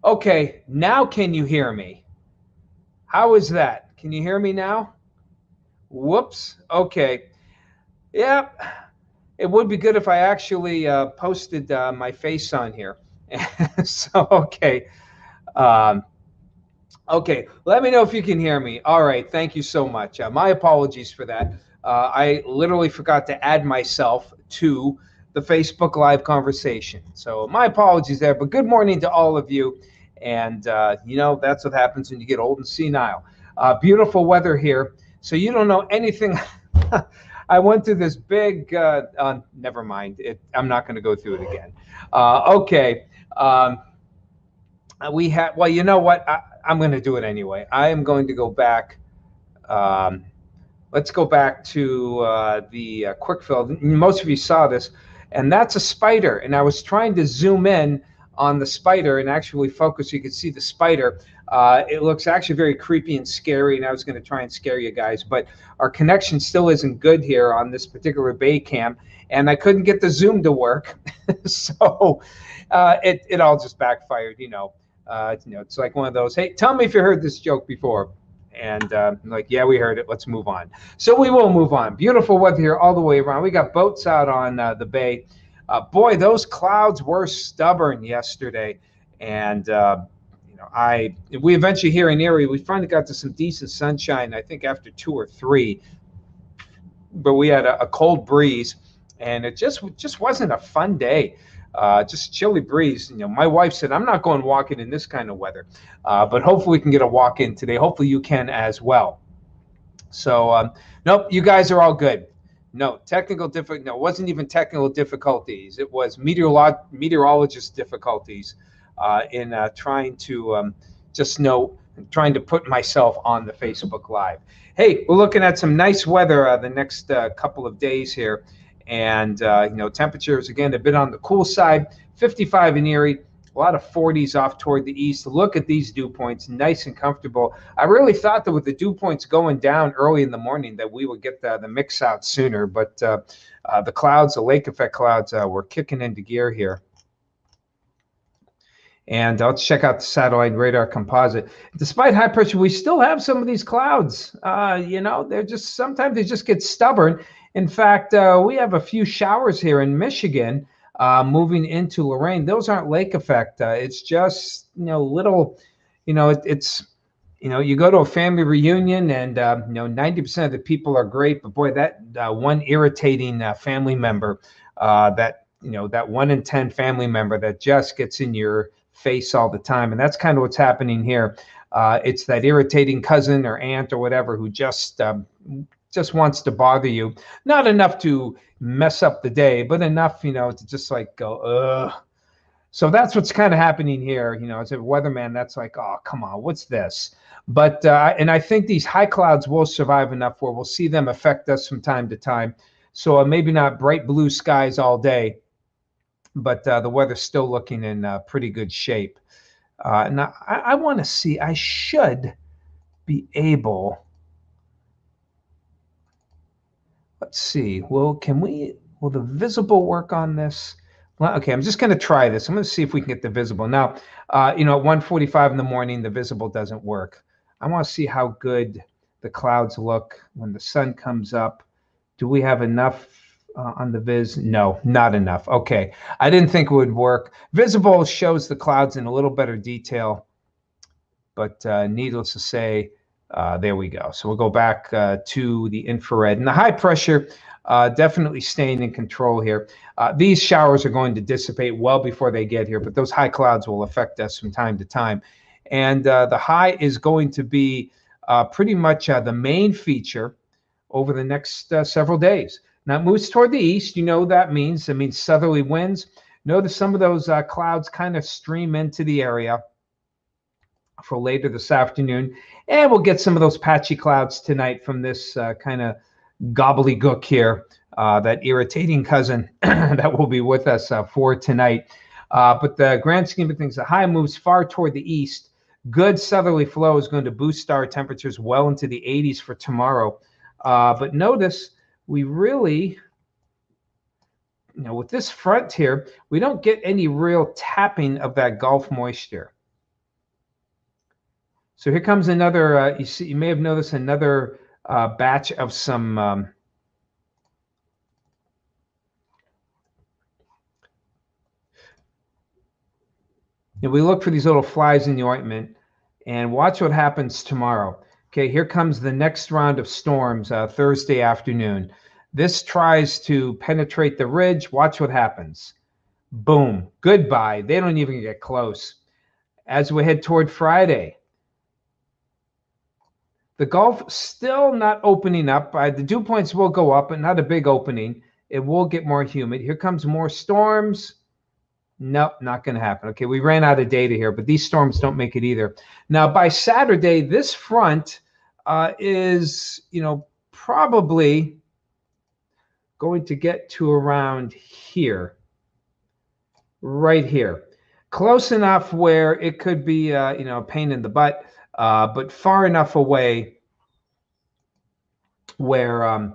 Okay, now can you hear me? How is that? Can you hear me now? Whoops. Okay. Yeah, it would be good if I actually posted my face on here. So, okay. Um, okay, let me know if you can hear me. All right, thank you so much. My apologies for that. I literally forgot to add myself to the Facebook Live conversation. So, my apologies there, but good morning to all of you. And, that's what happens when you get old and senile. Beautiful weather here. So, you don't know anything. I went through this big, never mind. I'm not going to go through it again. Okay. Um, we had, well, you know what? I'm going to do it anyway. I am going to go back. Um, let's go back to the quick fill. Most of you saw this, and that's a spider. And I was trying to zoom in on the spider and actually focus so you could see the spider. It looks actually very creepy and scary, and I was going to try and scare you guys, but our connection still isn't good here on this particular bay cam, and I couldn't get the zoom to work. So it all just backfired, it's like one of those, hey, tell me if you heard this joke before. And I'm like, yeah, we heard it. Let's move on. So we will move on. Beautiful weather here all the way around. We got boats out on the bay. Boy, those clouds were stubborn yesterday. And, we eventually here in Erie, we finally got to some decent sunshine, I think after 2 or 3. But we had a cold breeze, and it just wasn't a fun day. Just chilly breeze. My wife said, I'm not going walking in this kind of weather, but hopefully we can get a walk in today. Hopefully you can as well. So, nope, you guys are all good. No, no, it wasn't even technical difficulties. It was meteorologist difficulties in trying to put myself on the Facebook Live. Hey, we're looking at some nice weather the next couple of days here. And, temperatures, again, a bit on the cool side, 55 in Erie, a lot of 40s off toward the east. Look at these dew points, nice and comfortable. I really thought that with the dew points going down early in the morning that we would get the mix out sooner. But the clouds, the lake effect clouds, were kicking into gear here. And let's check out the satellite radar composite. Despite high pressure, we still have some of these clouds. Sometimes they just get stubborn. In fact, we have a few showers here in Michigan moving into Lorraine. Those aren't lake effect. It's just, little, you go to a family reunion and, 90% of the people are great. But boy, that one irritating family member, that 1 in 10 family member that just gets in your face all the time. And that's kind of what's happening here. It's that irritating cousin or aunt or whatever who just wants to bother you. Not enough to mess up the day, but enough, to just like go, ugh. So that's what's kind of happening here. As a weatherman, that's like, oh, come on, what's this? But, and I think these high clouds will survive enough where we'll see them affect us from time to time. So maybe not bright blue skies all day, but the weather's still looking in pretty good shape. Now, I want to see, I should be able, let's see, will the visible work on this? Well, okay, I'm just going to try this. I'm going to see if we can get the visible. Now, at 1:45 in the morning, the visible doesn't work. I want to see how good the clouds look when the sun comes up. Do we have enough on the viz? No, not enough. Okay, I didn't think it would work. Visible shows the clouds in a little better detail, but needless to say, there we go. So we'll go back to the infrared. And the high pressure definitely staying in control here. These showers are going to dissipate well before they get here, but those high clouds will affect us from time to time. And the high is going to be pretty much the main feature over the next several days. Now it moves toward the east. That means southerly winds. Notice some of those clouds kind of stream into the area for later this afternoon. And we'll get some of those patchy clouds tonight from this kind of gobbledygook here, that irritating cousin that will be with us for tonight. But the grand scheme of things, the high moves far toward the east. Good southerly flow is going to boost our temperatures well into the 80s for tomorrow. But notice we really, with this front here, we don't get any real tapping of that Gulf moisture. So here comes another, you may have noticed another batch of some we look for these little flies in the ointment, and watch what happens tomorrow. Okay, here comes the next round of storms Thursday afternoon. This tries to penetrate the ridge. Watch what happens. Boom. Goodbye. They don't even get close. As we head toward Friday, the Gulf still not opening up. The dew points will go up, but not a big opening. It will get more humid. Here comes more storms. Nope, not going to happen. Okay, we ran out of data here, but these storms don't make it either. Now, by Saturday, this front is, probably going to get to around here, right here. Close enough where it could be, a pain in the butt, but far enough away where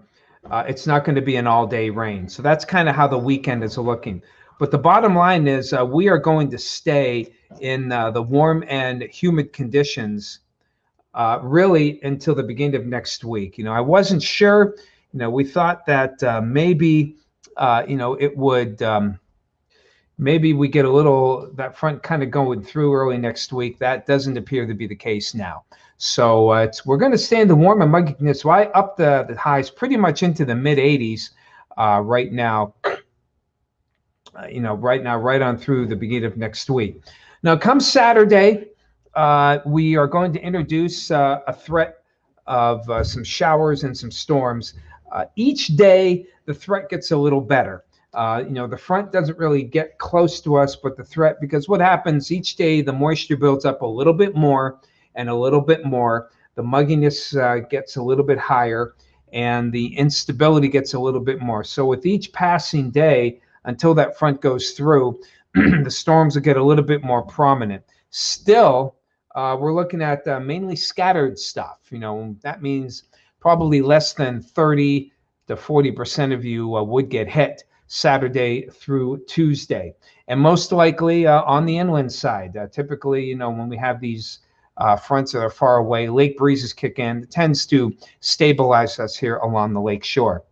it's not going to be an all-day rain. So that's kind of how the weekend is looking. But the bottom line is we are going to stay in the warm and humid conditions really until the beginning of next week. I wasn't sure. We thought that maybe, it would, maybe we get a little, that front kind of going through early next week. That doesn't appear to be the case now. So we're going to stay in the warm and mugginess right up the highs pretty much into the mid 80s right now. Right on through the beginning of next week. Now, come Saturday, we are going to introduce a threat of some showers and some storms. Each day, the threat gets a little better. The front doesn't really get close to us, but the threat, because what happens each day, the moisture builds up a little bit more and a little bit more. The mugginess gets a little bit higher, and the instability gets a little bit more. So with each passing day, until that front goes through, the storms will get a little bit more prominent. Still, we're looking at mainly scattered stuff. That means probably less than 30 to 40% of you would get hit Saturday through Tuesday. And most likely on the inland side. Typically, when we have these fronts that are far away, lake breezes kick in. It tends to stabilize us here along the lake shore.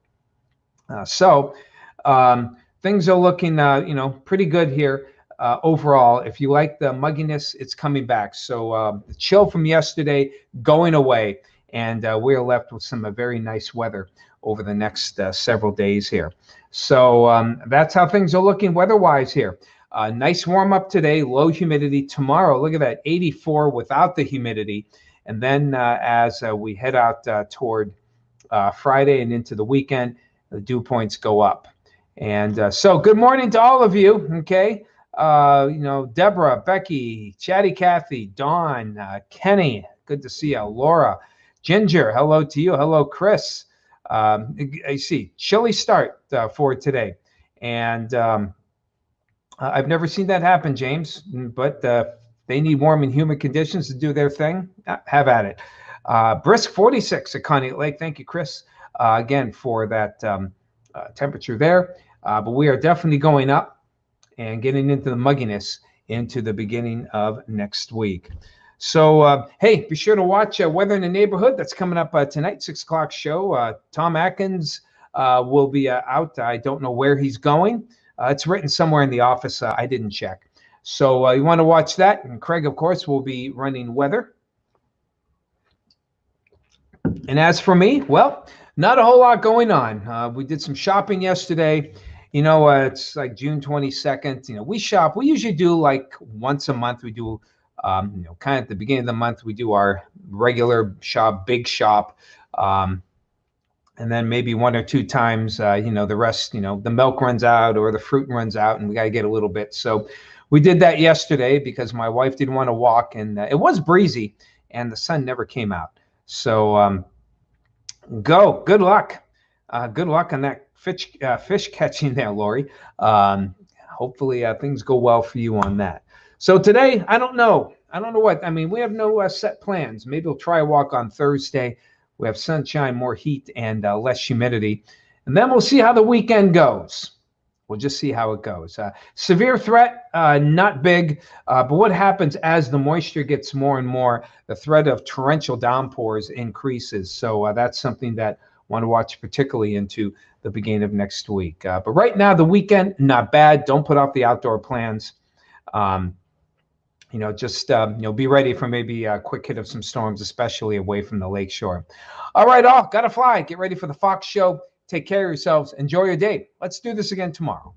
Things are looking, pretty good here overall. If you like the mugginess, it's coming back. So the chill from yesterday going away, and we're left with some very nice weather over the next several days here. So that's how things are looking weather-wise here. Nice warm up today, low humidity tomorrow. Look at that, 84 without the humidity. And then as we head out toward Friday and into the weekend, the dew points go up. And so good morning to all of you. Okay. Deborah, Becky, Chatty Kathy, Dawn, Kenny, good to see you. Laura, Ginger, hello to you. Hello, Chris. I see chilly start for today. And I've never seen that happen, James, but they need warm and humid conditions to do their thing. Have at it. Brisk 46 at Conneaut Lake. Thank you, Chris, again, for that temperature there. But we are definitely going up and getting into the mugginess into the beginning of next week. So, hey, be sure to watch Weather in the Neighborhood. That's coming up tonight, 6 o'clock show. Tom Atkins will be out. I don't know where he's going. It's written somewhere in the office. I didn't check. So you want to watch that. And Craig, of course, will be running weather. And as for me, well, not a whole lot going on. We did some shopping yesterday. It's like June 22nd. We shop. We usually do like once a month. We do, kind of at the beginning of the month, we do our regular shop, big shop. And then maybe 1 or 2 times, the rest, the milk runs out or the fruit runs out and we got to get a little bit. So we did that yesterday because my wife didn't want to walk, and it was breezy and the sun never came out. So good luck. Good luck on that fish catching there, Lori. Hopefully things go well for you on that. So today, I don't know what. I mean, we have no set plans. Maybe we'll try a walk on Thursday. We have sunshine, more heat, and less humidity. And then we'll see how the weekend goes. We'll just see how it goes. Severe threat, not big, but what happens as the moisture gets more and more, the threat of torrential downpours increases. So that's something that I want to watch particularly into the beginning of next week. But right now, the weekend, not bad. Don't put off the outdoor plans. Just be ready for maybe a quick hit of some storms, especially away from the lakeshore. All right, all, gotta fly. Get ready for the Fox Show. Take care of yourselves. Enjoy your day. Let's do this again tomorrow.